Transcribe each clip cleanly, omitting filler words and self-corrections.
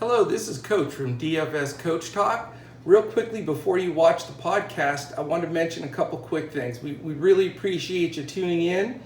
Hello, this is Coach from DFS Coach Talk. Real quickly before you watch the podcast, I want to mention a couple quick things. We really appreciate you tuning in.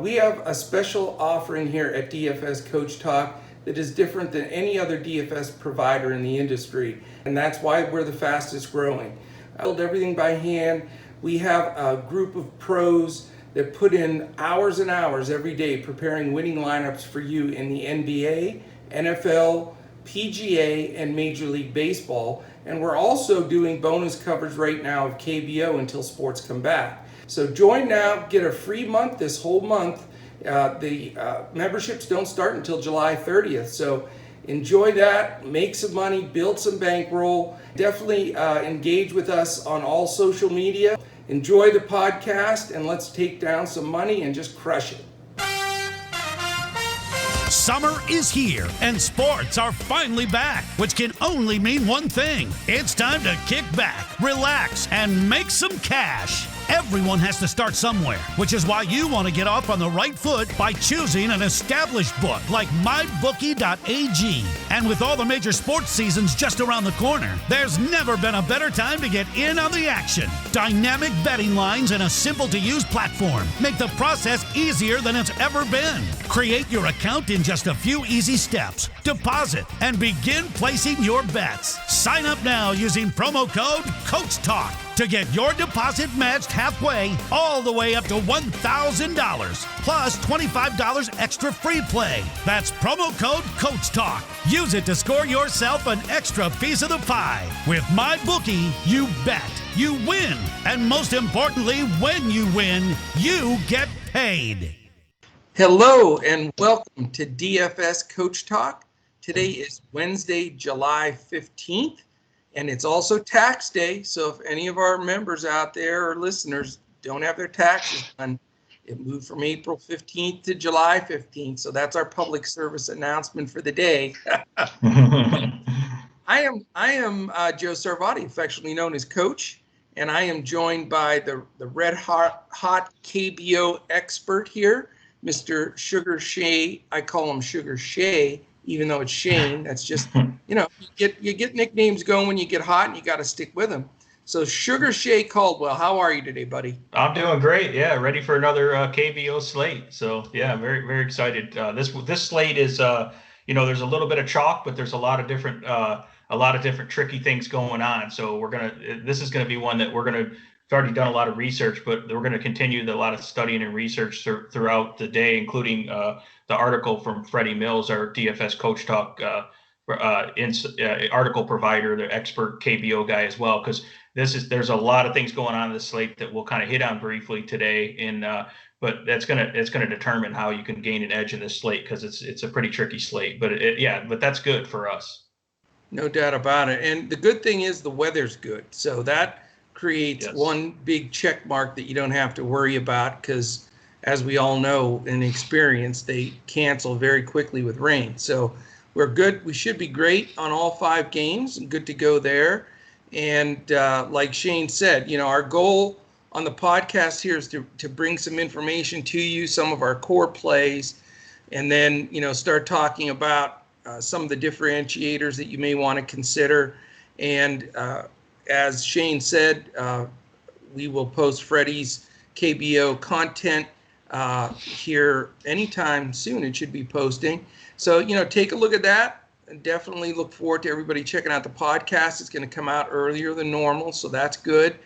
We have a special offering here at DFS Coach Talk that is different than any other DFS provider in the industry, and that's why we're the fastest growing. I build everything by hand. We have a group of pros that put in hours and hours every day preparing winning lineups for you in the NBA, NFL, PGA, and Major League Baseball. And we're also doing bonus coverage right now of KBO until sports come back. So join now, get a free month this whole month. The memberships don't start until July 30th. So enjoy that, make some money, build some bankroll. Definitely engage with us on all social media. Enjoy the podcast, and let's take down some money and just crush it. Summer is here, and sports are finally back, which can only mean one thing. It's time to kick back, relax, and make some cash. Everyone has to start somewhere, which is why you want to get off on the right foot by choosing an established book like mybookie.ag. And with all the major sports seasons just around the corner, there's never been a better time to get in on the action. Dynamic betting lines and a simple-to-use platform make the process easier than it's ever been. Create your account in just a few easy steps, deposit, and begin placing your bets. Sign up now using promo code COACHTALK to get your deposit matched halfway, all the way up to $1,000, plus $25 extra free play. That's promo code COACHTALK. Use it to score yourself an extra piece of the pie. With MyBookie, you bet, you win, and most importantly, when you win, you get paid. Hello and welcome to DFS Coach Talk. Today is Wednesday, July 15th. And it's also tax day, so if any of our members out there or listeners don't have their taxes done, it moved from April 15th to July 15th. So that's our public service announcement for the day. I am Joe Sarvati, affectionately known as Coach, and I am joined by the red hot KBO expert here, Mr. Sugar Shea. I call him Sugar Shea, even though it's Shane. That's just, you get nicknames going when you get hot, and you got to stick with them. So Sugar Shea Caldwell, how are you today, buddy? I'm doing great. Yeah, ready for another KBO slate. So yeah, I'm very, very excited. This slate is, there's a little bit of chalk, but there's a lot of different tricky things going on. So this is gonna be one that we've already done a lot of research, but we're going to continue a lot of studying and research throughout the day, including the article from Freddie Mills, our DFS Coach Talk article provider, the expert KBO guy as well, because there's a lot of things going on in this slate that we'll kind of hit on briefly today, but it's gonna determine how you can gain an edge in this slate, because it's a pretty tricky slate, but that's good for us. No doubt about it. And the good thing is the weather's good, so that creates one big check mark that you don't have to worry about, because as we all know in experience, they cancel very quickly with rain. So we're good. We should be great on all 5 games and good to go there. And like Shane said, our goal on the podcast here is to bring some information to you, some of our core plays, and then, start talking about some of the differentiators that you may want to consider. And as Shane said, we will post Freddie's KBO content here anytime soon. It should be posting. So, take a look at that, and definitely look forward to everybody checking out the podcast. It's going to come out earlier than normal, so that's good.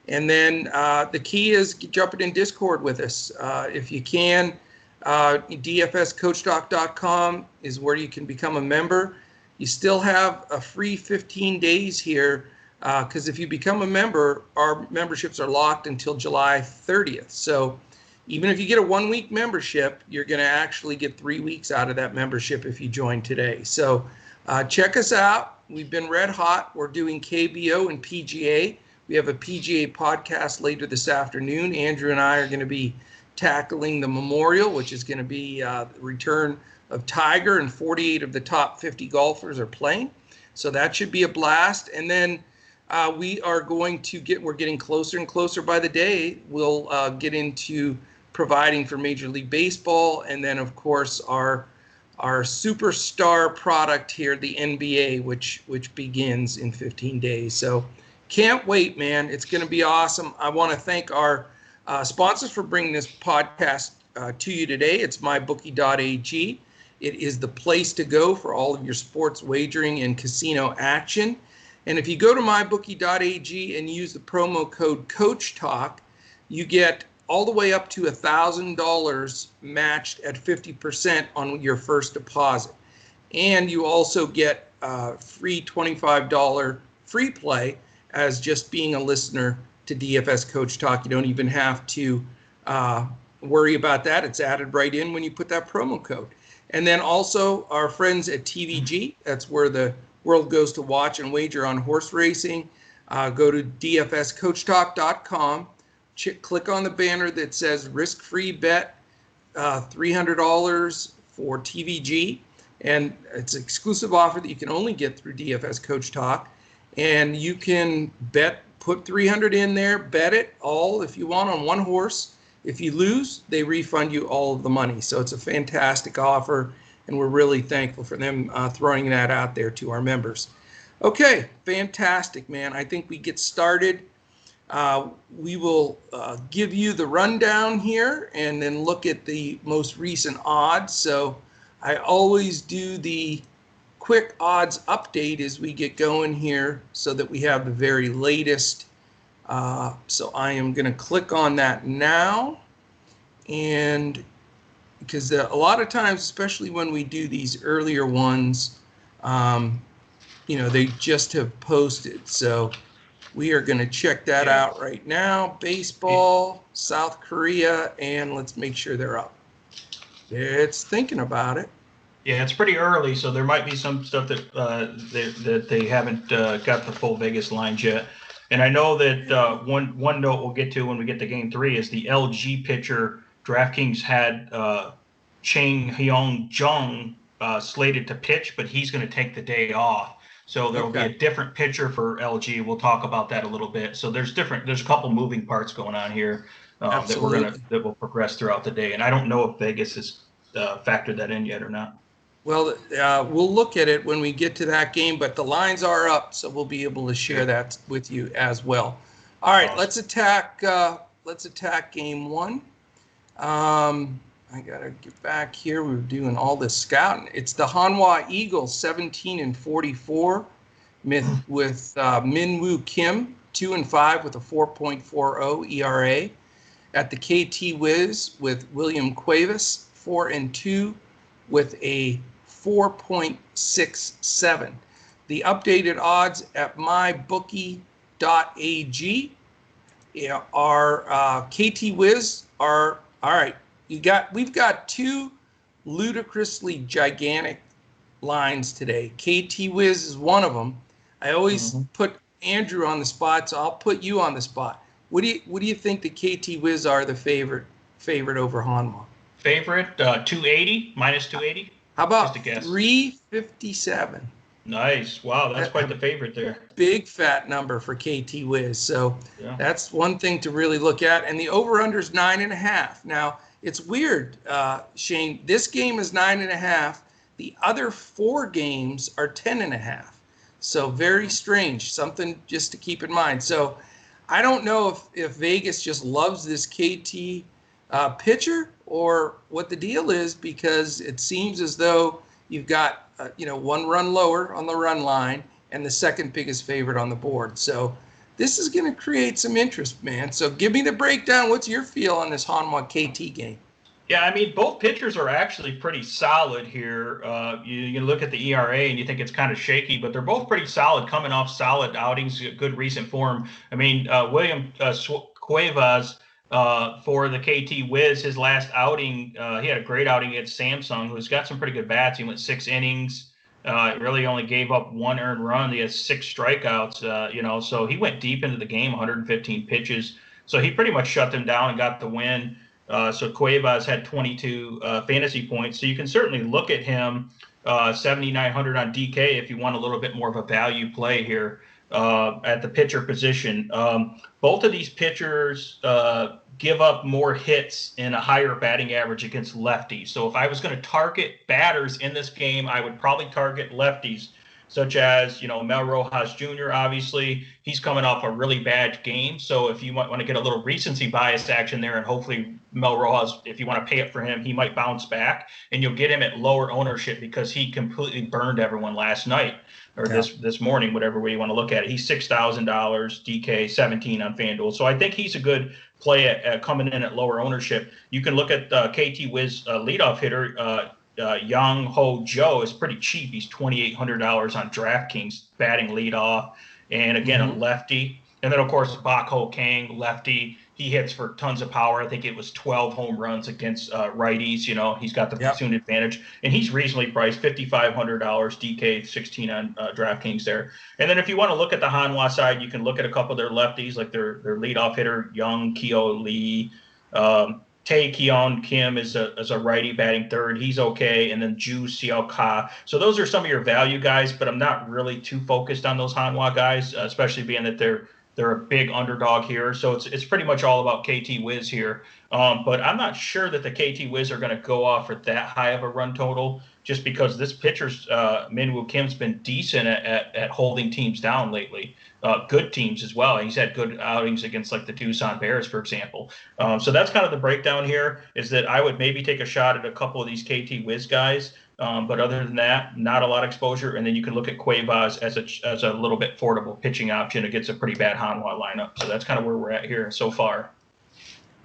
And then the key is jumping in Discord with us. If you can, dfscoachtalk.com is where you can become a member. You still have a free 15 days here, because if you become a member, our memberships are locked until July 30th. So even if you get a 1-week membership, you're going to actually get 3 weeks out of that membership if you join today. So check us out. We've been red hot. We're doing KBO and PGA. We have a PGA podcast later this afternoon. Andrew and I are going to be tackling the Memorial, which is going to be the return of Tiger, and 48 of the top 50 golfers are playing. So that should be a blast. And then we're getting closer and closer by the day. We'll get into providing for Major League Baseball, and then of course our our superstar product here, the NBA, which begins in 15 days. So can't wait, man. It's going to be awesome. I want to thank our sponsors for bringing this podcast to you today. It's mybookie.ag. It is the place to go for all of your sports wagering and casino action. And if you go to mybookie.ag and use the promo code CoachTalk, you get all the way up to $1,000 matched at 50% on your first deposit. And you also get free $25 free play as just being a listener to DFS Coach Talk. You don't even have to worry about that. It's added right in when you put that promo code. And then also our friends at TVG, that's where the world goes to watch and wager on horse racing. Go to dfscoachtalk.com. Click on the banner that says risk-free bet, $300 for TVG, and it's an exclusive offer that you can only get through DFS Coach Talk. And you can put 300 in there, bet it all if you want on one horse. If you lose, they refund you all of the money. So it's a fantastic offer, and we're really thankful for them throwing that out there to our members. Okay, fantastic, man. I think we get started. We will give you the rundown here and then look at the most recent odds. So I always do the quick odds update as we get going here so that we have the very latest. So I am going to click on that now. And because a lot of times, especially when we do these earlier ones, they just have posted. So we are going to check that out right now. Baseball, South Korea, and let's make sure they're up. It's thinking about it. Yeah, it's pretty early, so there might be some stuff that they haven't got the full Vegas lines yet. And I know that one note we'll get to when we get to Game 3 is the LG pitcher DraftKings had Chang Hyun Jung slated to pitch, but he's going to take the day off. So there will be a different pitcher for LG. We'll talk about that a little bit. So there's a couple moving parts going on here that will progress throughout the day. And I don't know if Vegas has factored that in yet or not. Well, we'll look at it when we get to that game, but the lines are up, so we'll be able to share that with you as well. All right, awesome. Let's attack game 1. I gotta get back here. We were doing all this scouting. It's the Hanwha Eagles, 17-44, with Min-Woo Kim, 2-5 with a 4.40 ERA. At the KT Wiz with William Cuevas, 4-2 with a 4.67. The updated odds at mybookie.ag are KT Wiz are all right. We've got two ludicrously gigantic lines today. KT Wiz is one of them. I always put Andrew on the spot, so I'll put you on the spot. What do you think the KT Wiz are the favorite over Hanwha? Favorite 280 minus 280. How about 357? Nice. Wow, that's quite the favorite there. Big fat number for KT Wiz. So that's one thing to really look at. And the over-under is 9.5. Now, it's weird, Shane. This game is 9.5. The other 4 games are 10.5. So very strange. Something just to keep in mind. So I don't know if Vegas just loves this KT pitcher or what the deal is, because it seems as though you've got 1 run lower on the run line and the second biggest favorite on the board. So this is going to create some interest, man. So give me the breakdown. What's your feel on this Hanwha KT game? Yeah, I mean, both pitchers are actually pretty solid here. You look at the ERA and you think it's kind of shaky, but they're both pretty solid, coming off solid outings, good recent form. I mean, William Cuevas for the KT Wiz, his last outing, he had a great outing against Samsung, who's got some pretty good bats. He went 6 innings. Really only gave up 1 earned run. He has 6 strikeouts, so he went deep into the game, 115 pitches. So he pretty much shut them down and got the win. So Cuevas had 22 fantasy points. So you can certainly look at him, 7,900 on DK if you want a little bit more of a value play here at the pitcher position. Both of these pitchers give up more hits and a higher batting average against lefties. So if I was going to target batters in this game, I would probably target lefties, such as, Mel Rojas Jr., obviously. He's coming off a really bad game. So if you want to get a little recency bias action there, and hopefully Mel Rojas, if you want to pay it for him, he might bounce back, and you'll get him at lower ownership because he completely burned everyone last night. Or this morning, whatever way you want to look at it. He's $6,000, DK 17 on FanDuel. So I think he's a good play at coming in at lower ownership. You can look at KT Wiz leadoff hitter, Young Ho Joe is pretty cheap. He's $2,800 on DraftKings, batting leadoff. And again, a lefty. And then, of course, Bak Ho Kang, lefty. He hits for tons of power. I think it was 12 home runs against righties. He's got the platoon advantage. And he's reasonably priced, $5,500, DK 16 on DraftKings there. And then if you want to look at the Hanwha side, you can look at a couple of their lefties, like their leadoff hitter, Young Kyo Lee. Tae Keon Kim is a righty batting third. He's okay. And then Ju Seok Ka. So those are some of your value guys, but I'm not really too focused on those Hanwha guys, especially being that they're a big underdog here. So it's pretty much all about KT Wiz here. But I'm not sure that the KT Wiz are going to go off for that high of a run total, just because this pitcher's Min-Woo Kim's been decent at holding teams down lately. Good teams as well. He's had good outings against like the Tucson Bears, for example. So that's kind of the breakdown here, is that I would maybe take a shot at a couple of these KT Wiz guys. But other than that, not a lot of exposure. And then you can look at Cuevas as a little bit affordable pitching option against a pretty bad Hanwha lineup. So that's kind of where we're at here so far.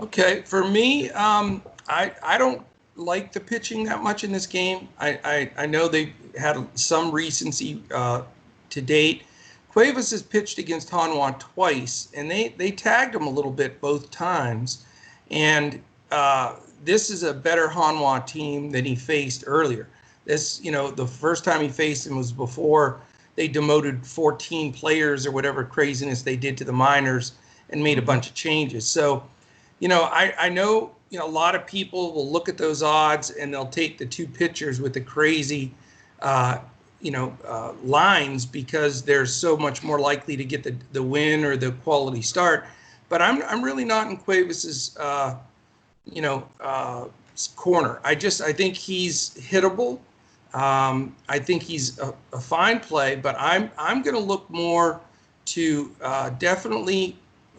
Okay, for me, I don't like the pitching that much in this game. I know they've had some recency to date. Cuevas has pitched against Hanwha twice, and they tagged him a little bit both times. And this is a better Hanwha team than he faced earlier. The first time he faced him was before they demoted 14 players or whatever craziness they did to the minors and made a bunch of changes. So, I know, a lot of people will look at those odds and they'll take the two pitchers with the crazy, lines, because they're so much more likely to get the win or the quality start. But I'm really not in Cuevas's, corner. I think he's hittable. I think he's a fine play, but I'm going to look more to definitely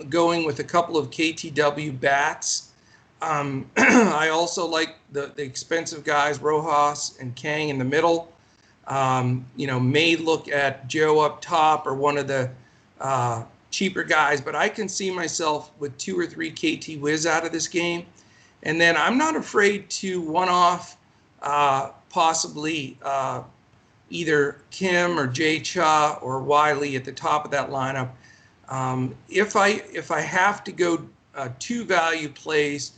going with a couple of KTW bats. I also like the expensive guys, Rojas and Kang in the middle. May look at Joe up top or one of the cheaper guys, but I can see myself with 2 or 3 KT Wiz out of this game. And then I'm not afraid to one-off possibly either Kim or Jay Cha or Wiley at the top of that lineup. If I have to go 2 value plays,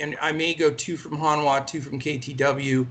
and I may go 2 from Hanwha, 2 from KTW,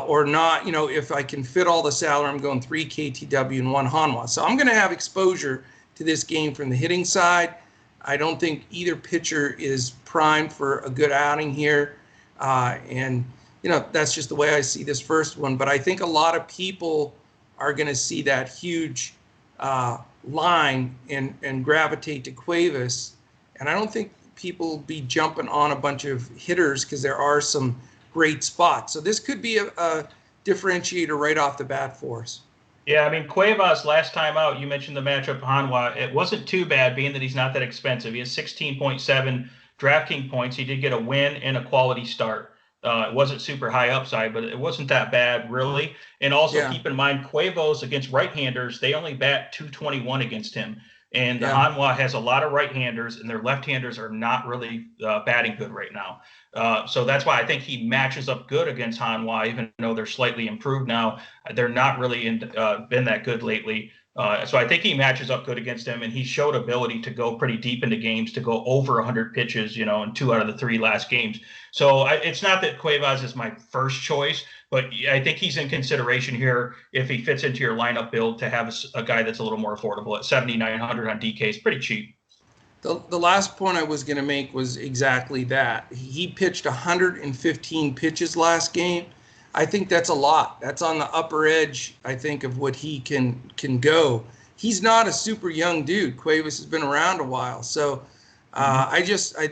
or not, if I can fit all the salary, I'm going 3 KTW and 1 Hanwha. So I'm going to have exposure to this game from the hitting side. I don't think either pitcher is primed for a good outing here. And that's just the way I see this first one. But I think a lot of people are going to see that huge line and gravitate to Cuevas. And I don't think people will be jumping on a bunch of hitters because there are some great spots. So this could be a differentiator right off the bat for us. Yeah, I mean, Cuevas last time out, you mentioned the matchup Hanwha. It wasn't too bad, being that he's not that expensive. He has 16.7 DraftKings points. He did get a win and a quality start. It wasn't super high upside, but it wasn't that bad, really. And also keep in mind, Cuevas against right-handers, they only bat .221 against him. And the Hanwha has a lot of right-handers, and their left-handers are not really batting good right now. So that's why I think he matches up good against Hanwha, even though they're slightly improved now. They're not really been that good lately. So I think he matches up good against him, and he showed ability to go pretty deep into games, to go over 100 pitches, in 2 out of the 3 last games. So it's not that Cuevas is my first choice, but I think he's in consideration here if he fits into your lineup build to have a guy that's a little more affordable at $7,900 on DK. It's pretty cheap. The last point I was going to make was exactly that. He pitched 115 pitches last game. I think that's a lot. That's on the upper edge, I think, of what he can go. He's not a super young dude. Cuevas has been around a while. So I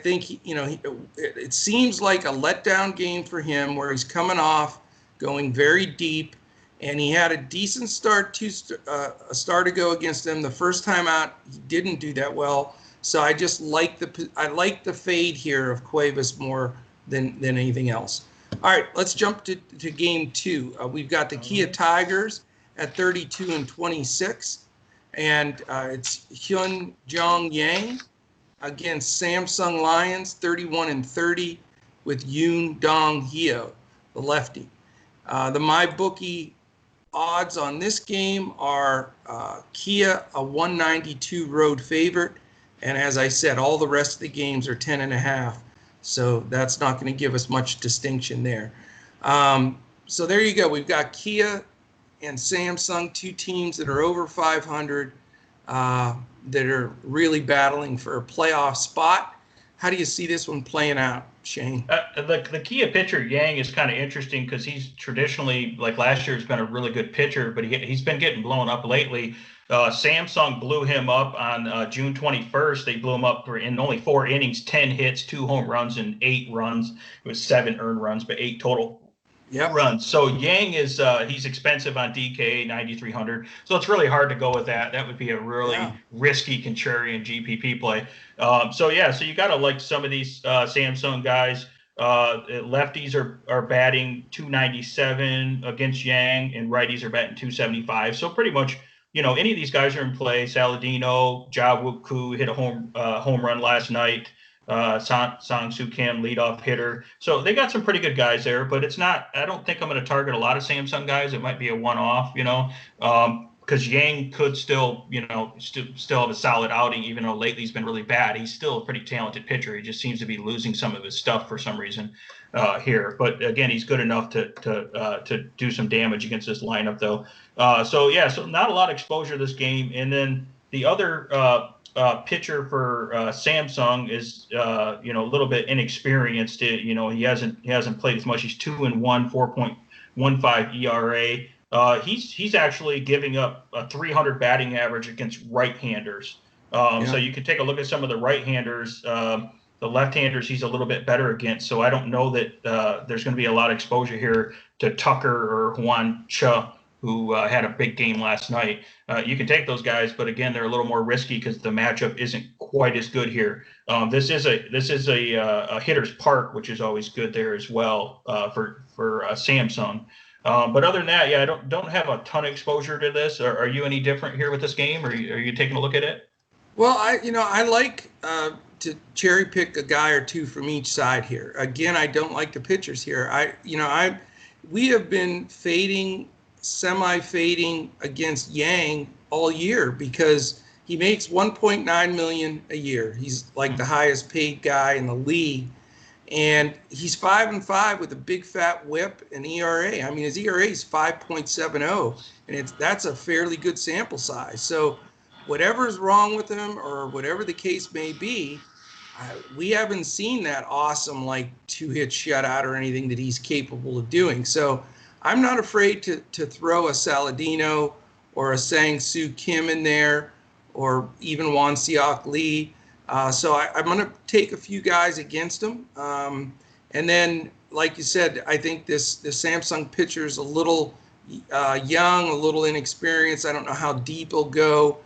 think it seems like a letdown game for him where he's coming off going very deep, and he had a decent start a start ago against them. The first time out, he didn't do that well. So I just like the fade here of Cuevas more than anything else. All right, let's jump to game 2. We've got the Kia Tigers at 32-26, and it's Hyun Jong Yang against Samsung Lions 31-30 with Yoon Dong Hyo, the lefty. The MyBookie odds on this game are Kia a 192 road favorite, and as I said, all the rest of the games are 10.5. So that's not going to give us much distinction there. So there you go. We've got Kia and Samsung, 2 teams that are over 500 that are really battling for a playoff spot. How do you see this one playing out, Shane? The Kia pitcher, Yang, is kind of interesting because he's traditionally, like last year, has been a really good pitcher, but he's been getting blown up lately. Samsung blew him up on June 21st. They blew him up in only 4 innings, 10 hits, 2 home runs, and 8 runs. It was 7 earned runs, but 8 total runs. So Yang is he's expensive on DK, 9,300. So it's really hard to go with that. That would be a really risky contrarian GPP play. So you got to like some of these Samsung guys. Lefties are batting 297 against Yang, and righties are batting 275. So pretty much, any of these guys are in play. Saladino, Ja-Wook-Koo hit a home run last night. Sang-Soo Kim, leadoff hitter. So they got some pretty good guys there, but it's not, I don't think I'm going to target a lot of Samsung guys. It might be a one-off, because Yang could still, still have a solid outing, even though lately he's been really bad. He's still a pretty talented pitcher. He just seems to be losing some of his stuff for some reason here. But again, he's good enough to do some damage against this lineup, though. So not a lot of exposure this game. And then the other pitcher for Samsung is a little bit inexperienced. He hasn't played as much. He's 2-1, 4.15 ERA. He's actually giving up a 300 batting average against right-handers. So you can take a look at some of the right-handers. The left-handers he's a little bit better against. So I don't know that there's going to be a lot of exposure here to Tucker or Juan Cha, who had a big game last night. You can take those guys, but again, they're a little more risky because the matchup isn't quite as good here. This is a hitter's park, which is always good there as well for Samsung. But other than that, I don't have a ton of exposure to this. Are you any different here with this game? Or are you taking a look at it? Well, I like to cherry pick a guy or two from each side here. Again, I don't like the pitchers here. We have been semi-fading against Yang all year because he makes $1.9 million a year. He's like the highest paid guy in the league, and he's 5-5 with a big fat whip and ERA. I mean, his ERA is 5.70, and that's a fairly good sample size. So whatever's wrong with him or whatever the case may be, we haven't seen that awesome like 2-hit shutout or anything that he's capable of doing. So I'm not afraid to throw a Saladino or a Sang-Soo Kim in there, or even Won Seok Lee. So I'm going to take a few guys against him. And then, like you said, I think the Samsung pitcher is a little young, a little inexperienced. I don't know how deep he'll go.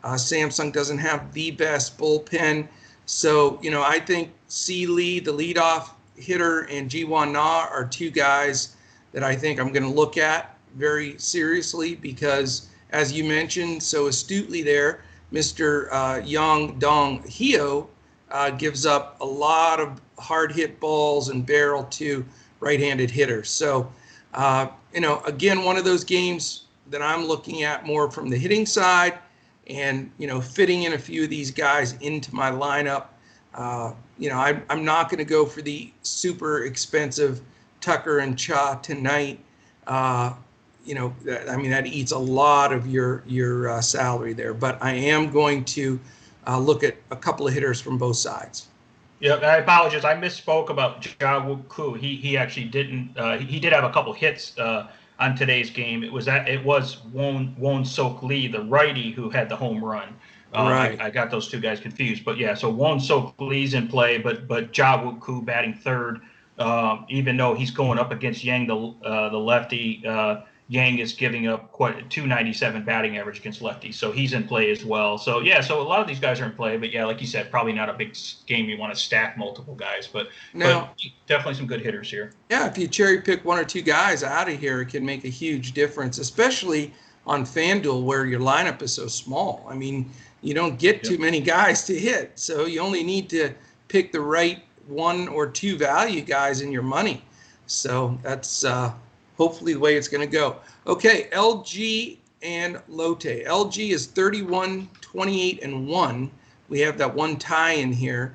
Samsung doesn't have the best bullpen. So, I think C. Lee, the leadoff hitter, and Ji-Won Na are 2 guys that I think I'm going to look at very seriously because, as you mentioned so astutely there, Mr. Yoon Dong Hyo gives up a lot of hard hit balls and barrel to right-handed hitters. So, again, one of those games that I'm looking at more from the hitting side and, fitting in a few of these guys into my lineup. I'm not going to go for the super expensive Tucker and Cha tonight. That eats a lot of your salary there. But I am going to look at a couple of hitters from both sides. Yeah, I apologize. I misspoke about Ja-Wook-Koo. He actually didn't. He did have a couple hits on today's game. It was Won Seok Lee, the righty, who had the home run. Right. I got those two guys confused, but yeah. So Won Sook Lee's in play, but Ja Wook Koo batting third. Even though he's going up against Yang, the lefty, Yang is giving up quite 297 batting average against lefties, so he's in play as well. So yeah, so a lot of these guys are in play, but yeah, like you said, probably not a big game you want to stack multiple guys, but definitely some good hitters here. Yeah, if you cherry pick one or two guys out of here, it can make a huge difference, especially on FanDuel where your lineup is so small. I mean, you don't get too many guys to hit, so you only need to pick the right one or two value guys in your money. So that's hopefully the way it's going to go. Okay, LG and Lotte. LG is 31, 28, and 1. We have that one tie in here.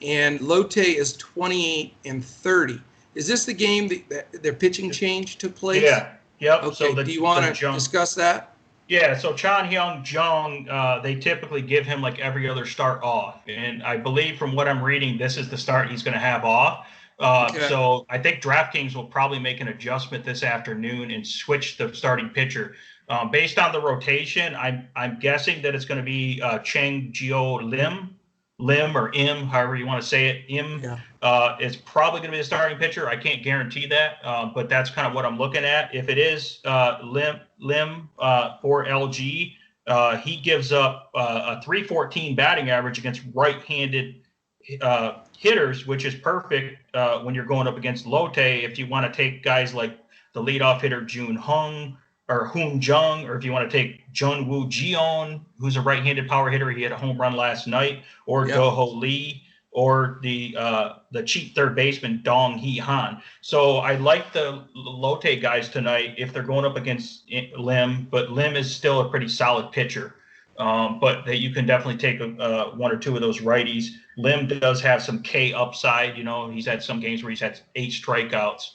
And Lotte is 28 and 30. Is this the game that their pitching change took place? Yeah. Yep. Okay, So do you want to discuss that? Yeah, so Chan Hyung Jung, they typically give him like every other start off. And I believe from what I'm reading, this is the start he's going to have off. So I think DraftKings will probably make an adjustment this afternoon and switch the starting pitcher. Based on the rotation, I'm guessing that it's going to be Chang Jio Lim or Im, however you want to say it. Im is probably going to be the starting pitcher. I can't guarantee that, but that's kind of what I'm looking at. If it is Lim for LG, he gives up a 314 batting average against right-handed hitters, which is perfect when you're going up against Lotte. If you want to take guys like the leadoff hitter Jun Hung or Hoon Jung, or if you want to take Jun Woo Jion, who's a right-handed power hitter, he had a home run last night, or Do-Ho Lee, or the cheap third baseman Dong Hee Han. So I like the Lotte guys tonight if they're going up against Lim, but Lim is still a pretty solid pitcher. But that you can definitely take one or two of those righties. Lim does have some K upside. You know, he's had some games where he's had 8 strikeouts.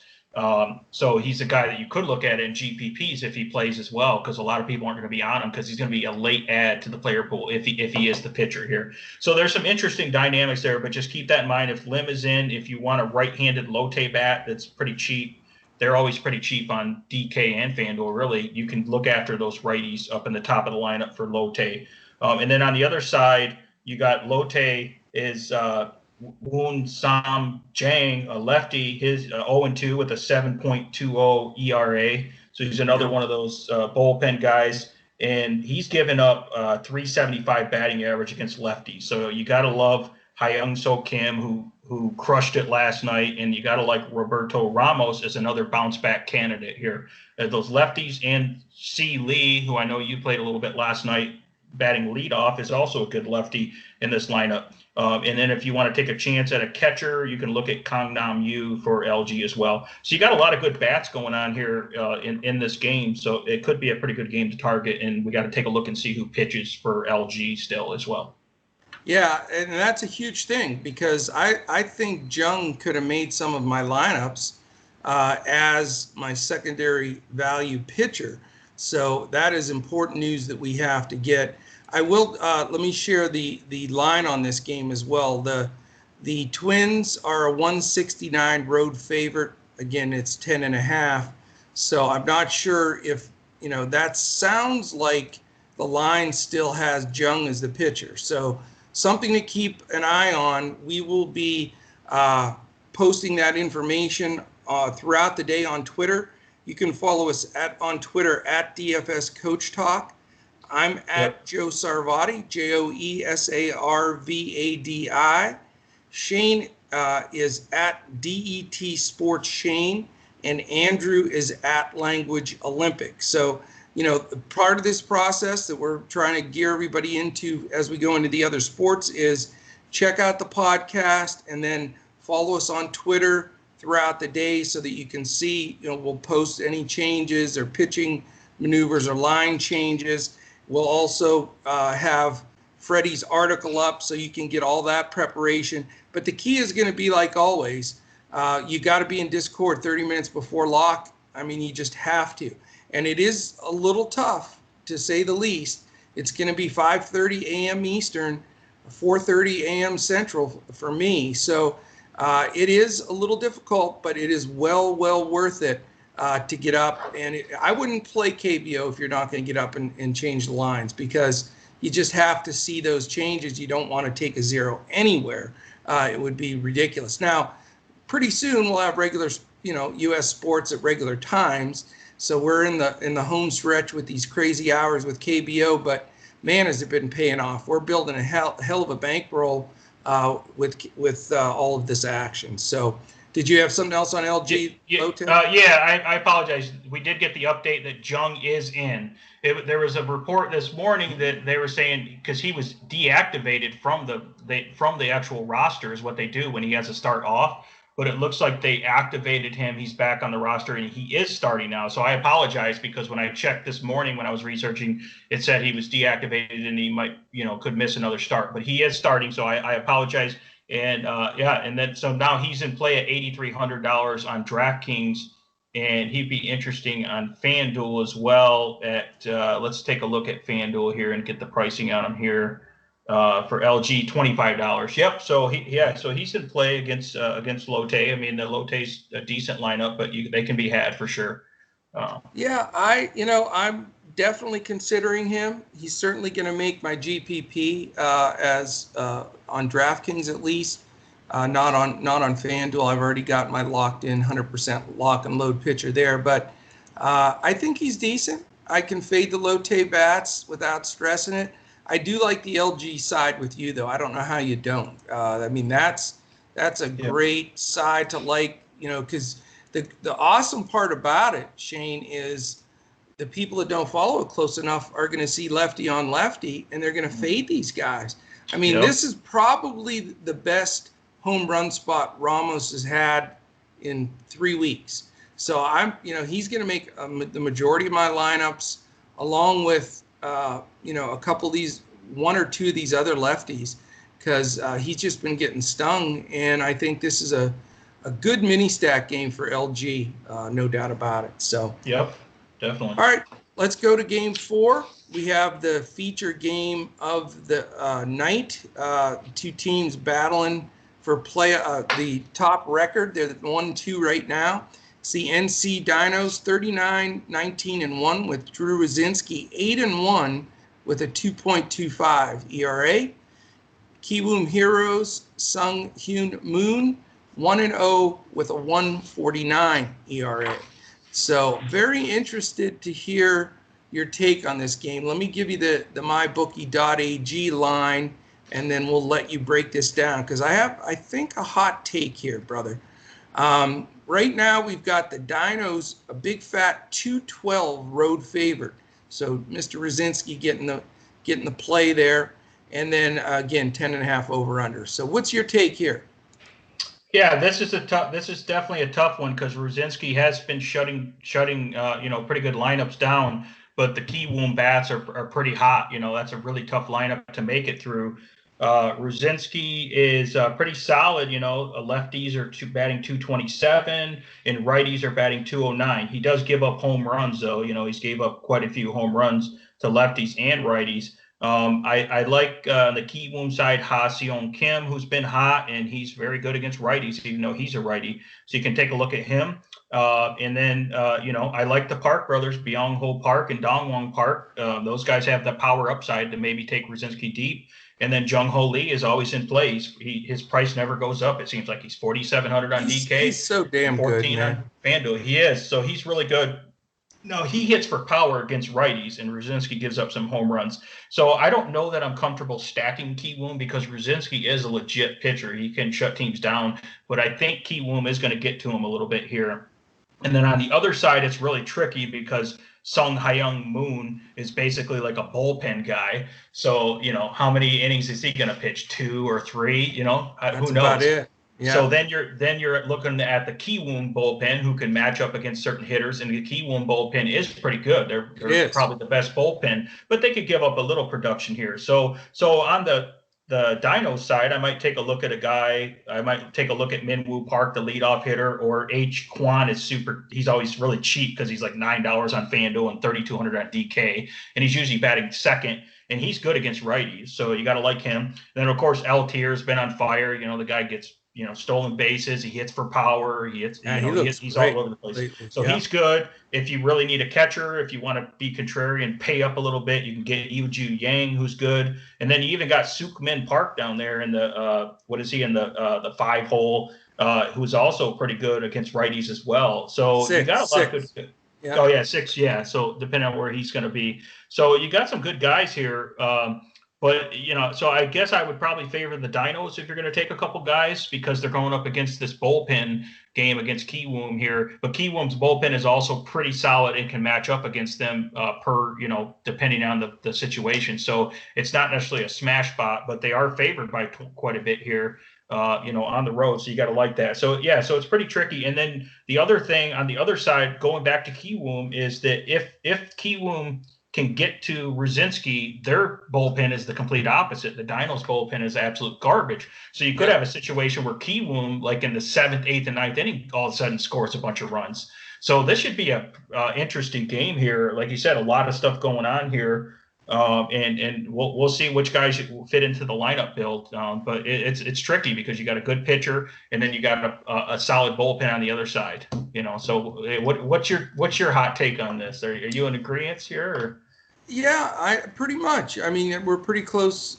So he's a guy that you could look at in GPPs if he plays as well, because a lot of people aren't going to be on him because he's going to be a late add to the player pool if he is the pitcher here. So there's some interesting dynamics there, but just keep that in mind. If Lim is in, if you want a right-handed Lotte bat that's pretty cheap, they're always pretty cheap on DK and FanDuel, really. You can look after those righties up in the top of the lineup for Lotte. And then on the other side, you got Lotte is Woon Sam Jang, a lefty, his 0-2 with a 7.20 ERA. So he's another one of those bullpen guys. And he's given up 375 batting average against lefties. So you got to love Hyung So Kim, who crushed it last night. And you got to like Roberto Ramos as another bounce back candidate here. Those lefties, and C. Lee, who I know you played a little bit last night, batting leadoff, is also a good lefty in this lineup. And then if you want to take a chance at a catcher, you can look at Kang Nam Yu for LG as well. So you got a lot of good bats going on here in this game. So it could be a pretty good game to target. And we got to take a look and see who pitches for LG still as well. Yeah, and that's a huge thing because I think Jung could have made some of my lineups as my secondary value pitcher. So that is important news that we have to get. I will let me share the line on this game as well. The Twins are a 169 road favorite. Again, it's 10.5. So I'm not sure if, that sounds like the line still has Jung as the pitcher. So something to keep an eye on. We will be posting that information throughout the day on Twitter. You can follow us on Twitter at DFS Coach Talk. I'm at Joe Sarvadi, JoeSarvadi. Shane is at DET Sports Shane, and Andrew is at Language Olympic. So, part of this process that we're trying to gear everybody into as we go into the other sports is check out the podcast and then follow us on Twitter throughout the day so that you can see, we'll post any changes or pitching maneuvers or line changes. We'll also have Freddie's article up so you can get all that preparation. But the key is going to be, like always, you got to be in Discord 30 minutes before lock. I mean, you just have to. And it is a little tough, to say the least. It's going to be 5:30 a.m. Eastern, 4:30 a.m. Central for me. So it is a little difficult, but it is well worth it to get up. And I wouldn't play KBO if you're not going to get up and change the lines, because you just have to see those changes. You don't want to take a 0 anywhere. It would be ridiculous. Now, pretty soon we'll have regular, U.S. sports at regular times. So we're in the home stretch with these crazy hours with KBO, but man, has it been paying off. We're building a hell of a bankroll with all of this action. So did you have something else on LG? I apologize. We did get the update that Jung is in. There was a report this morning that they were saying, because he was deactivated from the actual roster is what they do when he has to start off. But it looks like they activated him. He's back on the roster, and he is starting now. So I apologize, because when I checked this morning when I was researching, it said he was deactivated and he might, could miss another start. But he is starting, so I apologize. And so now he's in play at $8,300 on DraftKings, and he'd be interesting on FanDuel as well. Let's take a look at FanDuel here and get the pricing on him here. For LG, $25. Yep. So he's in play against Lotte. I mean, the Lotte's a decent lineup, but they can be had for sure. I'm definitely considering him. He's certainly going to make my GPP as on DraftKings at least, not on FanDuel. I've already got my locked in 100% lock and load pitcher there, but I think he's decent. I can fade the Lotte bats without stressing it. I do like the LG side with you, though. I don't know how you don't. I mean, that's a great side to like, because the awesome part about it, Shane, is the people that don't follow it close enough are going to see lefty on lefty, and they're going to fade these guys. I mean, This is probably the best home run spot Ramos has had in 3 weeks. So he's going to make the majority of my lineups, along with a couple of these, one or two of these other lefties, because he's just been getting stung. And I think this is a good mini stack game for LG, no doubt about it. So, yep, definitely. All right, let's go to game 4. We have the feature game of the night. Two teams battling for the top record. They're 1-2 right now. It's the NC Dinos, 39-19-1 with Drew Rosinski, 8-1 with a 2.25 ERA. Kiwoom Heroes, Sung Hyun Moon, 1-0 with a 1.49 ERA. So very interested to hear your take on this game. Let me give you the mybookie.ag line, and then we'll let you break this down, because I think a hot take here, brother. Right now, we've got the Dinos, a big fat 212 road favorite. So Mr. Rosinski getting the play there, and then again 10.5 over under. So what's your take here? Yeah, this is definitely a tough one, because Rosinski has been shutting pretty good lineups down, but the Kiwoom bats are pretty hot. That's a really tough lineup to make it through. Rosinski is pretty solid. Lefties are batting 227 and righties are batting 209. He does give up home runs, though. He's gave up quite a few home runs to lefties and righties. I like the Kiwoom side, Ha-Seong Kim, who's been hot, and he's very good against righties, even though he's a righty. So you can take a look at him. And then, I like the Park brothers, Byung-Ho Park and Dongwon Park. Those guys have the power upside to maybe take Rosinski deep. And then Jung-Ho Lee is always in play. His price never goes up. It seems like he's 4,700 on DK. He's so damn 14 good, man. on FanDuel. He is. So he's really good. No, he hits for power against righties, and Rosinski gives up some home runs. So I don't know that I'm comfortable stacking Kiwoom, because Rosinski is a legit pitcher. He can shut teams down. But I think Kiwoom is going to get to him a little bit here. And then on the other side, it's really tricky, because Sung Hyung Moon is basically like a bullpen guy. So, how many innings is he going to pitch? 2 or 3? Who knows? About it. Yeah. So then you're looking at the Kiwoom bullpen, who can match up against certain hitters, and the Kiwoom bullpen is pretty good. They're probably the best bullpen, but they could give up a little production here. So on the Dino side, I might take a look at a guy. I might take a look at Minwoo Park, the leadoff hitter, or H. Kwan is super. He's always really cheap, because he's like $9 on FanDuel and $3,200 on DK, and he's usually batting second, and he's good against righties. So you got to like him. Then of course L. Tier's been on fire. The guy gets stolen bases. He hits for power. He hits, he's all over the place. Lately. So he's good. If you really need a catcher, if you want to be contrarian, pay up a little bit, you can get Yu Yang, who's good. And then you even got Suk-Min Park down there in the, in the 5-hole, who's also pretty good against righties as well. So you got a lot of good. Yeah. Oh yeah, 6. Yeah. So depending on where he's going to be. So you got some good guys here. But, so I guess I would probably favor the Dinos if you're going to take a couple guys, because they're going up against this bullpen game against Kiwoom here. But Kiwoom's bullpen is also pretty solid and can match up against them depending on the situation. So it's not necessarily a smash spot, but they are favored by quite a bit here, on the road. So you got to like that. So, yeah, so it's pretty tricky. And then the other thing on the other side, going back to Kiwoom, is that if Kiwoom can get to Rosinski, their bullpen is the complete opposite. The Dinos bullpen is absolute garbage. So you could have a situation where Kiwoom, like in the 7th, 8th, and 9th inning, all of a sudden scores a bunch of runs. So this should be a interesting game here. Like you said, a lot of stuff going on here. And we'll see which guys fit into the lineup build. But it's tricky because you got a good pitcher and then you got a solid bullpen on the other side. So what's your hot take on this? Are you in agreement here? Or? Yeah, I pretty much. I mean, we're pretty close,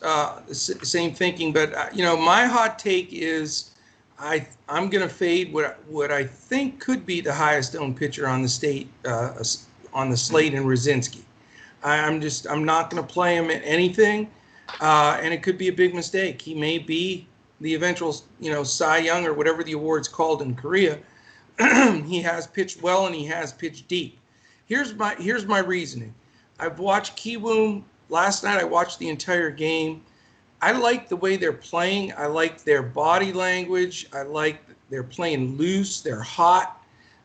same thinking. But my hot take is I'm going to fade what I think could be the highest owned pitcher on the slate in Rosinski. I'm not going to play him at anything, and it could be a big mistake. He may be the eventual, Cy Young or whatever the award's called in Korea. He has pitched well and he has pitched deep. Here's my reasoning. I've watched Kiwoom. Last night I watched the entire game. I like the way they're playing. I like their body language. I like they're playing loose. They're hot.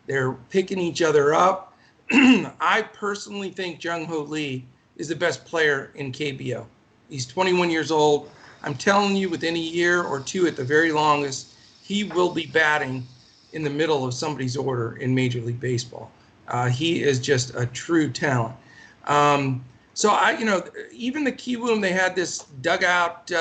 They're picking each other up. I personally think Jung-Ho Lee is the best player in KBO. He's 21 years old. I'm telling you, within a year or two at the very longest, he will be batting in the middle of somebody's order in Major League Baseball. He is just a true talent. So even the Kiwoom, they had this dugout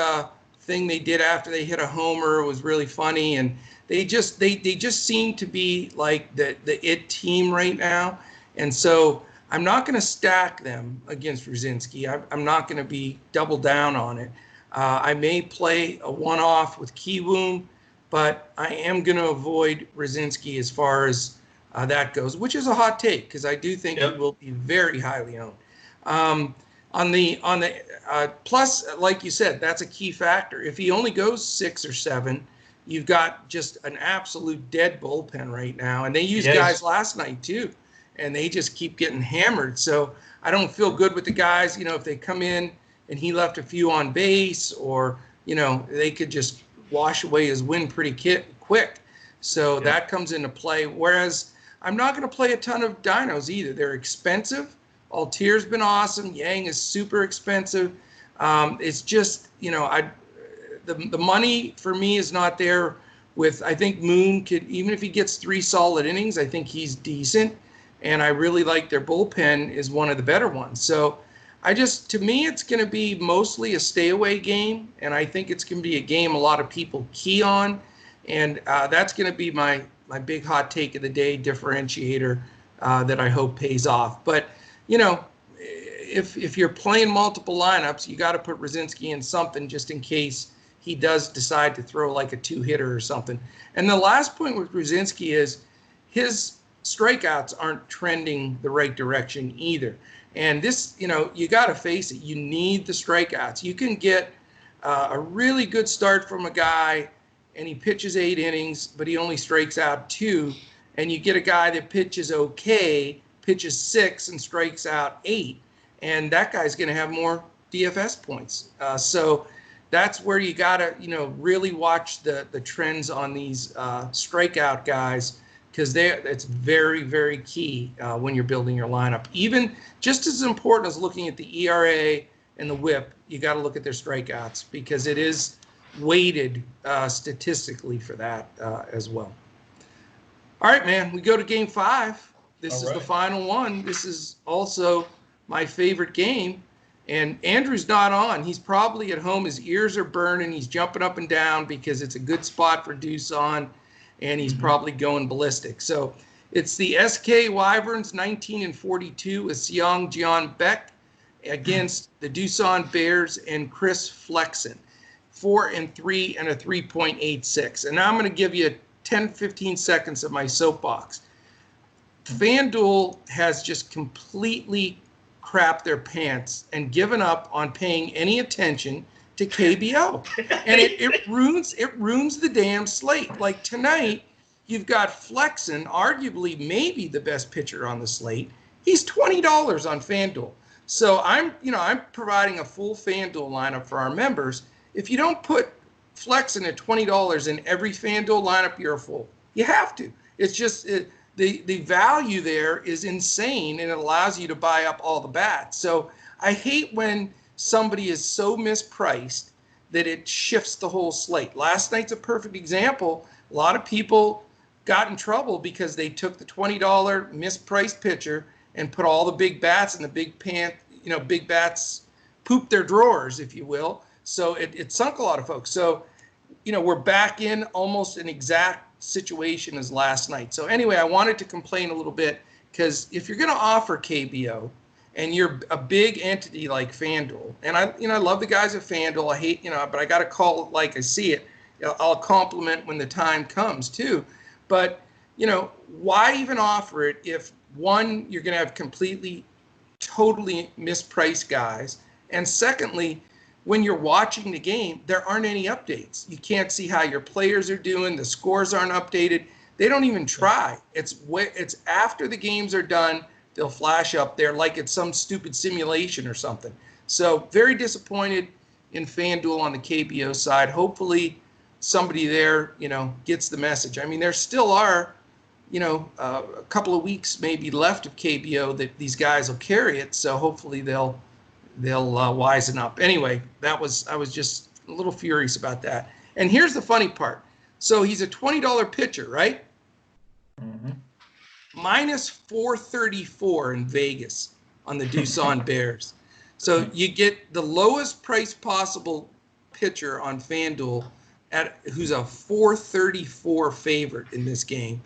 thing they did after they hit a homer. It was really funny, and they just seem to be like the it team right now. And so I'm not going to stack them against Rosinski. I'm not going to be double down on it. I may play a one-off with Kiwoom, but I am going to avoid Rosinski as far as that goes, which is a hot take because I do think it will be very highly owned. On the plus, like you said, that's a key factor. If he only goes 6 or 7, you've got just an absolute dead bullpen right now. And they used guys last night too, and they just keep getting hammered. So I don't feel good with the guys, if they come in and he left a few on base, or, they could just wash away his win pretty quick. So that comes into play. Whereas I'm not going to play a ton of Dinos either. They're expensive. Altier's been awesome. Yang is super expensive. It's just, the money for me is not there with, I think Moon could, even if he gets 3 solid innings, I think he's decent. And I really like their bullpen is one of the better ones. So to me, it's going to be mostly a stay away game. And I think it's going to be a game a lot of people key on. And that's going to be my big hot take of the day differentiator that I hope pays off. But, if you're playing multiple lineups, you got to put Rosinski in something just in case he does decide to throw like a 2-hitter or something. And the last point with Rosinski is his strikeouts aren't trending the right direction either. And this, you got to face it. You need the strikeouts. You can get a really good start from a guy and he pitches 8 innings, but he only strikes out 2. And you get a guy that pitches okay, pitches 6 and strikes out 8. And that guy's going to have more DFS points. So that's where you got to, really watch the trends on these strikeout guys, because it's very, very key when you're building your lineup. Even just as important as looking at the ERA and the WHIP, you got to look at their strikeouts because it is weighted statistically for that as well. All right, man, we go to game 5. This is the final one. This is also my favorite game. And Andrew's not on. He's probably at home. His ears are burning. He's jumping up and down because it's a good spot for deuce on, and he's probably going ballistic. So it's the SK Wyverns 19-42 with Seong Jeon Beck against the Doosan Bears and Chris Flexen. 4-3 and a 3.86. And now I'm going to give you 10-15 seconds of my soapbox. FanDuel has just completely crapped their pants and given up on paying any attention to KBO. And it ruins the damn slate. Like tonight, you've got Flexen, arguably maybe the best pitcher on the slate. He's $20 on FanDuel. So I'm providing a full FanDuel lineup for our members. If you don't put Flexen at $20 in every FanDuel lineup, you're a fool. You have to. It's just the value there is insane, and it allows you to buy up all the bats. So I hate when somebody is so mispriced that it shifts the whole slate. Last night's a perfect example. A lot of people got in trouble because they took the $20 mispriced pitcher and put all the big bats in the big bats pooped their drawers, if you will. So it sunk a lot of folks. So, we're back in almost an exact situation as last night. So anyway, I wanted to complain a little bit because if you're going to offer KBO and you're a big entity like FanDuel, and I love the guys at FanDuel. I hate, but I got to call it like I see it. I'll compliment when the time comes too. But, why even offer it if, one, you're going to have totally mispriced guys, and secondly, when you're watching the game, there aren't any updates. You can't see how your players are doing. The scores aren't updated. They don't even try. It's after the games are done, they'll flash up there like it's some stupid simulation or something. So very disappointed in FanDuel on the KBO side. Hopefully somebody there, gets the message. I mean, there still are, a couple of weeks maybe left of KBO that these guys will carry it. So hopefully they'll wisen up. Anyway, I was just a little furious about that. And here's the funny part. So he's a $20 pitcher, right? Mm-hmm. Minus 434 in Vegas on the Doosan Bears. So you get the lowest price possible pitcher on FanDuel who's a 434 favorite in this game.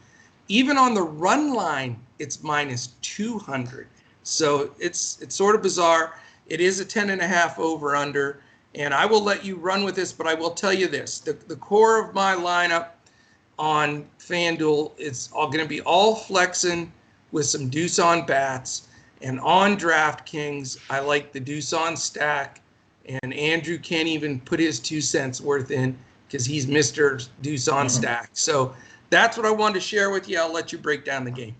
Even on the run line, it's minus 200. So it's sort of bizarre. It is a 10.5 over under, and I will let you run with this, but I will tell you this. The core of my lineup on FanDuel is going to be all Flexen with some Doosan bats, and on DraftKings, I like the Doosan stack, and Andrew can't even put his 2 cents worth in because he's Mr. Doosan stack. So that's what I wanted to share with you. I'll let you break down the game.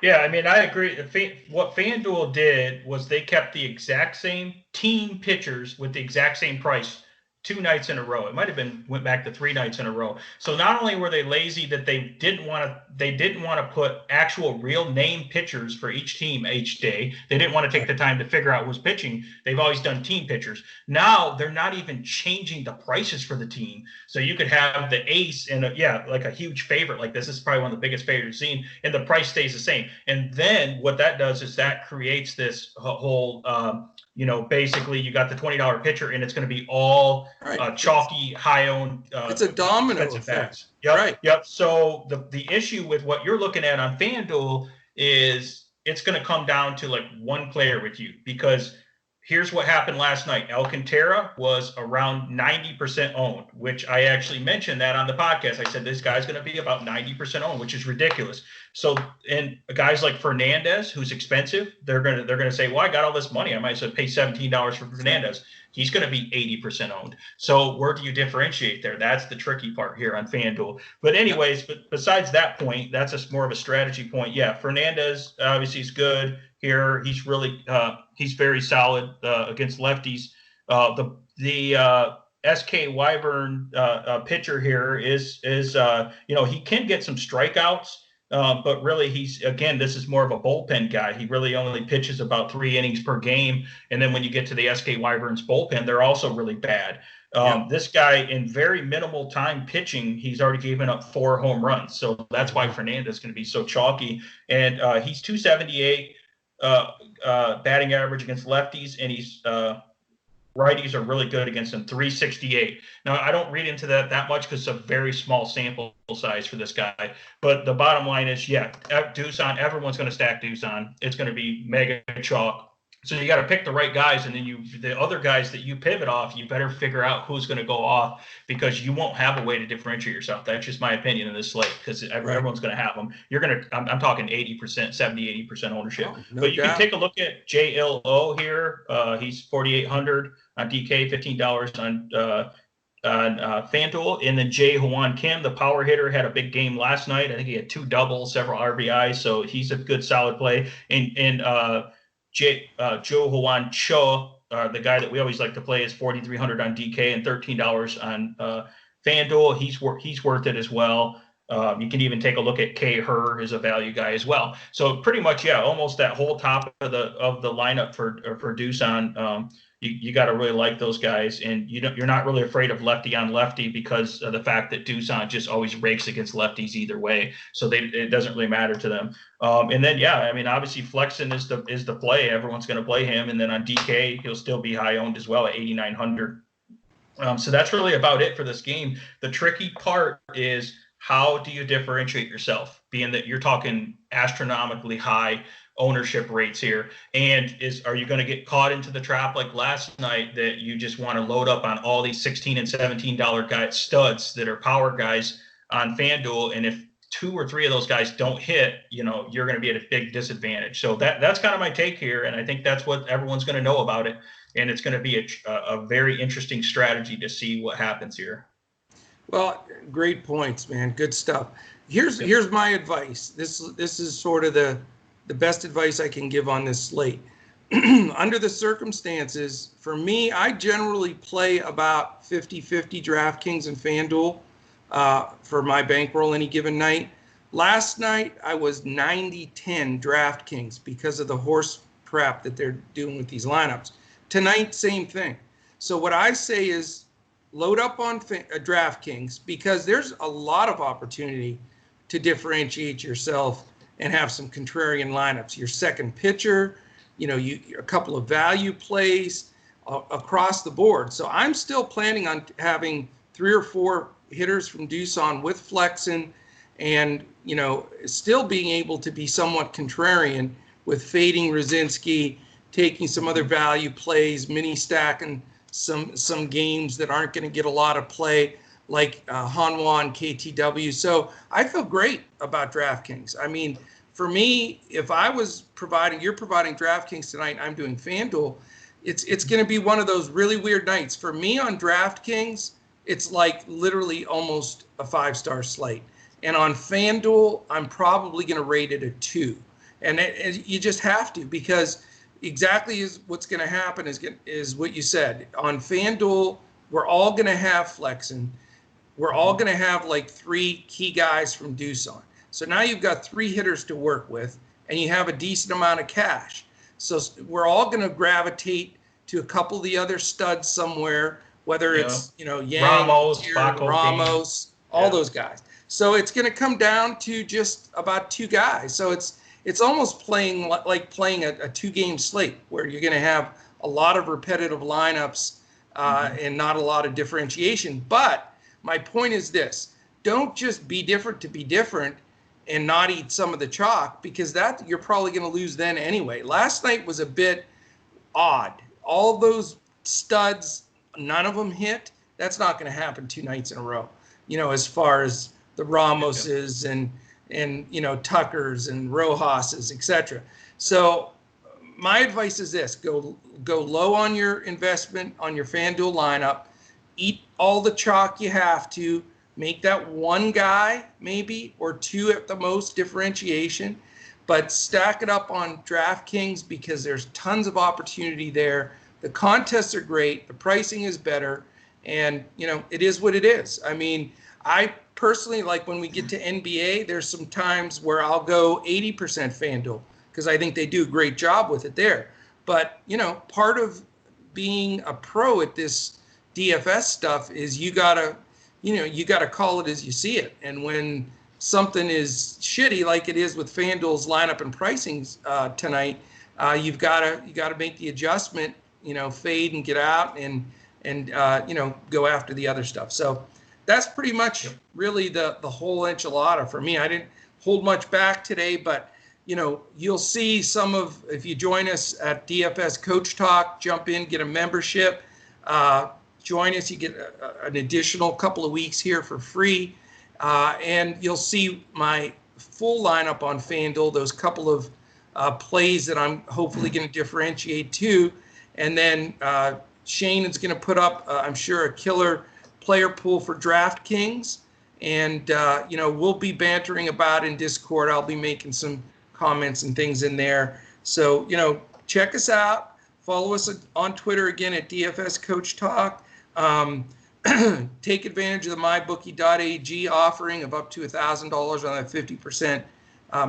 Yeah, I mean, I agree. What FanDuel did was they kept the exact same team pitchers with the exact same price 2 nights in a row. It might have went back to 3 nights in a row. So not only were they lazy that they didn't want to put actual real name pitchers for each team each day. They didn't want to take the time to figure out who's pitching. They've always done team pitchers. Now they're not even changing the prices for the team. So you could have the ace and like a huge favorite like this. This is probably one of the biggest favorites you've seen, and the price stays the same. And then what that does is that creates this whole basically you got the $20 pitcher and it's going to be all chalky, high-owned. It's a domino effect. Yep, right. Yep. So the issue with what you're looking at on FanDuel is it's going to come down to like one player with you, because here's what happened last night. Alcantara was around 90% owned, which I actually mentioned that on the podcast. I said this guy's going to be about 90% owned, which is ridiculous. So, and guys like Fernandez, who's expensive, they're gonna say, well, I got all this money, I might as well pay $17 for Fernandez. He's going to be 80% owned. So where do you differentiate there? That's the tricky part here on FanDuel. But anyways, but besides that point, that's more of a strategy point. Yeah, Fernandez obviously is good here. He's really he's very solid against lefties. The SK Wyvern pitcher here is he can get some strikeouts. But really, this is more of a bullpen guy. He really only pitches about 3 innings per game. And then when you get to the SK Wyverns bullpen, they're also really bad. This guy, in very minimal time pitching, he's already given up 4 home runs. So that's why Fernandez is going to be so chalky. And he's 278. batting average against lefties, and he's righties are really good against him, 368. Now, I don't read into that much because it's a very small sample size for this guy. But the bottom line is, yeah, Doosan, everyone's going to stack Doosan. It's going to be mega chalk. So you got to pick the right guys, and then the other guys that you pivot off, you better figure out who's going to go off, because you won't have a way to differentiate yourself. That's just my opinion in this slate, because everyone's going to have them. I'm talking 80%, 70, 80% ownership. Oh, no but you doubt. can take a look at JLO here. He's 4,800 on DK, $15 on FanDuel. And then Jae Hwan Kim, the power hitter, had a big game last night. I think he had 2 doubles, several RBIs, so he's a good solid play. And Joe Hwan Cho, the guy that we always like to play, is 4,300 on DK and $13 on FanDuel. He's worth it as well. You can even take a look at K. Herr as a value guy as well. So pretty much, yeah, almost that whole top of the lineup for Doosan. You got to really like those guys, and you're not really afraid of lefty on lefty because of the fact that Doosan just always rakes against lefties either way. So it doesn't really matter to them. And then, yeah, I mean, obviously Flexen is the play. Everyone's going to play him. And then on DK, he'll still be high owned as well at 8,900. So that's really about it for this game. The tricky part is, how do you differentiate yourself, being that you're talking astronomically high ownership rates here? And are you going to get caught into the trap like last night, that you just want to load up on all these $16 and $17 guys, studs that are power guys on FanDuel, and if 2 or 3 of those guys don't hit, you're going to be at a big disadvantage. So that's kind of my take here, and I think that's what everyone's going to know about it, and it's going to be a very interesting strategy to see what happens here. Well, Great points, man. Good stuff. Here's my advice. This is sort of the best advice I can give on this slate. Under the circumstances, for me, I generally play about 50-50 DraftKings and FanDuel for my bankroll any given night. Last night, I was 90-10 DraftKings because of the horse crap that they're doing with these lineups. Tonight, same thing. So what I say is load up on DraftKings, because there's a lot of opportunity to differentiate yourself and have some contrarian lineups. Your second pitcher, a couple of value plays across the board. So I'm still planning on having 3 or 4 hitters from Doosan with Flexen, and still being able to be somewhat contrarian with fading Rosinski, taking some other value plays, mini stacking some games that aren't going to get a lot of play, like Hanwha and KTW. So I feel great about DraftKings. I mean, for me, if I was you're providing DraftKings tonight, I'm doing FanDuel, it's going to be one of those really weird nights. For me on DraftKings, it's like literally almost a 5-star slate. And on FanDuel, I'm probably going to rate it a 2. And you just have to, because exactly is what's going to happen is what you said. On FanDuel, we're all going to have Flexen. We're all going to have like 3 key guys from Doosan. So now you've got 3 hitters to work with, and you have a decent amount of cash. So we're all going to gravitate to a couple of the other studs somewhere, whether it's, Yang, Ramos, all those guys. So it's going to come down to just about 2 guys. So it's almost playing like playing a 2-game slate, where you're going to have a lot of repetitive lineups and not a lot of differentiation. But my point is this: don't just be different to be different and not eat some of the chalk, because that you're probably going to lose then anyway. Last night was a bit odd. All those studs, none of them hit. That's not going to happen 2 nights in a row. As far as the Ramoses and Tuckers and Rojas's, etc. So my advice is this: go low on your investment on your FanDuel lineup, eat all the chalk you have to, make that 1 guy maybe, or 2 at the most differentiation, but stack it up on DraftKings, because there's tons of opportunity there. The contests are great, the pricing is better, and it is what it is. I mean, I personally, like when we get to NBA, there's some times where I'll go 80% FanDuel, because I think they do a great job with it there. But, part of being a pro at this DFS stuff is you gotta call it as you see it. And when something is shitty, like it is with FanDuel's lineup and pricings tonight, you gotta make the adjustment, fade and get out and go after the other stuff. So that's pretty much really the whole enchilada for me. I didn't hold much back today, but you'll see if you join us at DFS Coach Talk, jump in, get a membership, join us, you get an additional couple of weeks here for free, and you'll see my full lineup on FanDuel, those couple of plays that I'm hopefully going to differentiate too. And then Shane is going to put up, I'm sure, a killer player pool for DraftKings. And, we'll be bantering about in Discord. I'll be making some comments and things in there. So, check us out. Follow us on Twitter again at DFS Coach Talk. Take advantage of the mybookie.ag offering of up to $1,000 on that 50%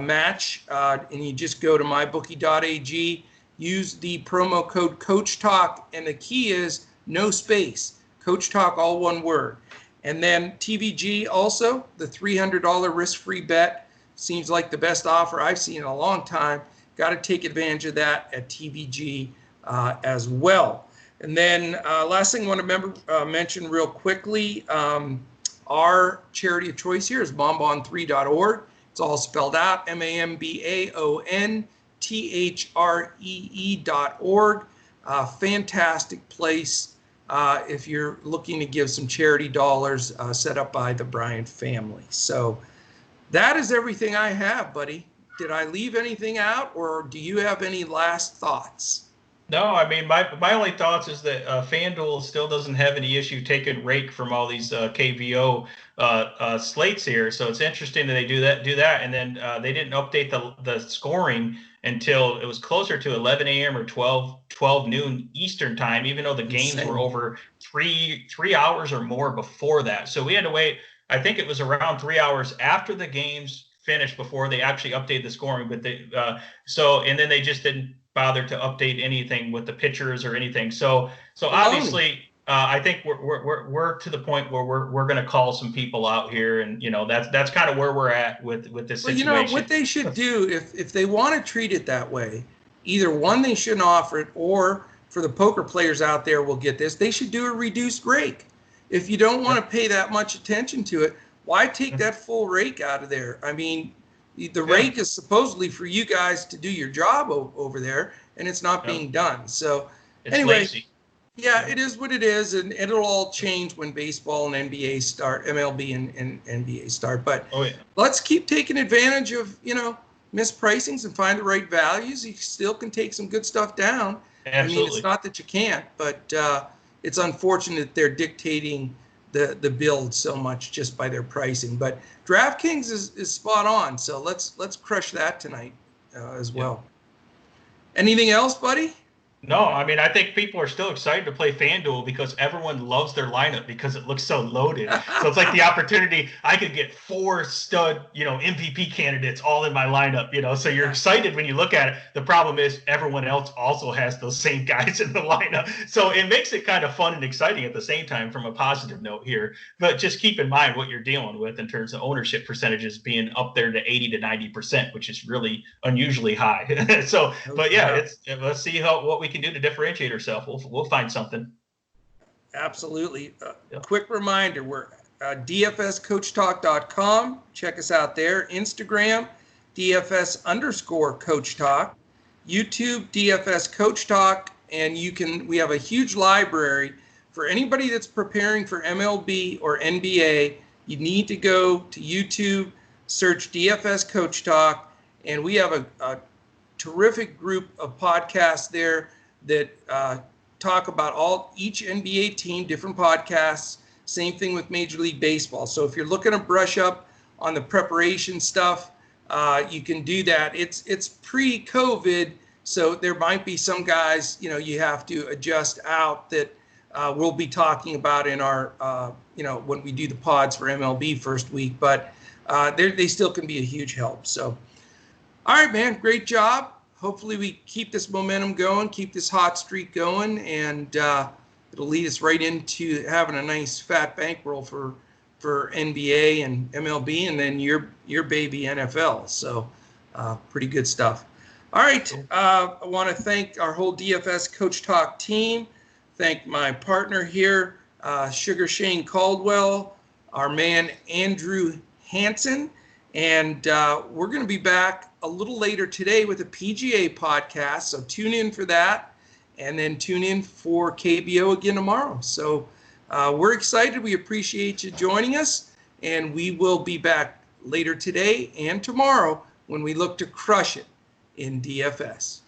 match. And you just go to mybookie.ag, use the promo code Coach Talk, and the key is no space. Coach Talk, all one word. And then TVG also, the $300 risk-free bet seems like the best offer I've seen in a long time. Got to take advantage of that at TVG as well. And then last thing I want to mention real quickly, our charity of choice here is mambaon3.org. It's all spelled out, MAMBAONTHREE.org. Fantastic place if you're looking to give some charity dollars set up by the Bryant family. So that is everything I have, buddy. Did I leave anything out, or do you have any last thoughts? No, I mean, my only thoughts is that FanDuel still doesn't have any issue taking rake from all these KBO slates here. So it's interesting that they do that. And then they didn't update the scoring until it was closer to 11 a.m. or 12 noon Eastern time, even though the games were over three hours or more before that. So we had to wait. I think it was around 3 hours after the games finished before they actually updated the scoring. But and then they just didn't bother to update anything with the pitchers or anything. So obviously, I think we're to the point where we're going to call some people out here, and that's kind of where we're at with this situation. Well, what they should do if they want to treat it that way, either one, they shouldn't offer it, or for the poker players out there will get this, they should do a reduced rake. If you don't want to pay that much attention to it, why take that full rake out of there? I mean, the rake is supposedly for you guys to do your job over there, and it's not being done. So anyway, lazy. Yeah, it is what it is, and it'll all change when baseball and NBA start, MLB and NBA start. But let's keep taking advantage of, mispricings and find the right values. You still can take some good stuff down. Absolutely. I mean, it's not that you can't, but it's unfortunate they're dictating the build so much just by their pricing. But DraftKings is spot on, so let's crush that tonight as well. Anything else, buddy? No, I mean, I think people are still excited to play FanDuel because everyone loves their lineup because it looks so loaded. So it's like the opportunity. I could get 4 stud, MVP candidates all in my lineup, so you're excited when you look at it. The problem is everyone else also has those same guys in the lineup. So it makes it kind of fun and exciting at the same time from a positive note here. But just keep in mind what you're dealing with in terms of ownership percentages being up there to 80 to 90%, which is really unusually high. Let's see what we can do to differentiate ourselves. We'll find something. Absolutely. Quick reminder, we're dfscoachtalk.com. Check us out there. Instagram, DFS_Coach Talk. YouTube, DFS Coach Talk. And we have a huge library for anybody that's preparing for MLB or NBA. You need to go to YouTube, search DFS Coach Talk, and we have a terrific group of podcasts there that talk about each NBA team, different podcasts. Same thing with Major League Baseball. So if you're looking to brush up on the preparation stuff, you can do that. It's pre-COVID, so there might be some guys you have to adjust out that we'll be talking about in our when we do the pods for MLB first week. But they still can be a huge help. So, all right, man, great job. Hopefully we keep this momentum going, keep this hot streak going, and it'll lead us right into having a nice fat bankroll for NBA and MLB, and then your baby NFL. So pretty good stuff. All right. I want to thank our whole DFS Coach Talk team. Thank my partner here, Sugar Shane Caldwell, our man Andrew Hansen. And we're going to be back a little later today with a PGA podcast. So tune in for that. And then tune in for KBO again tomorrow. So we're excited. We appreciate you joining us. And we will be back later today and tomorrow when we look to crush it in DFS.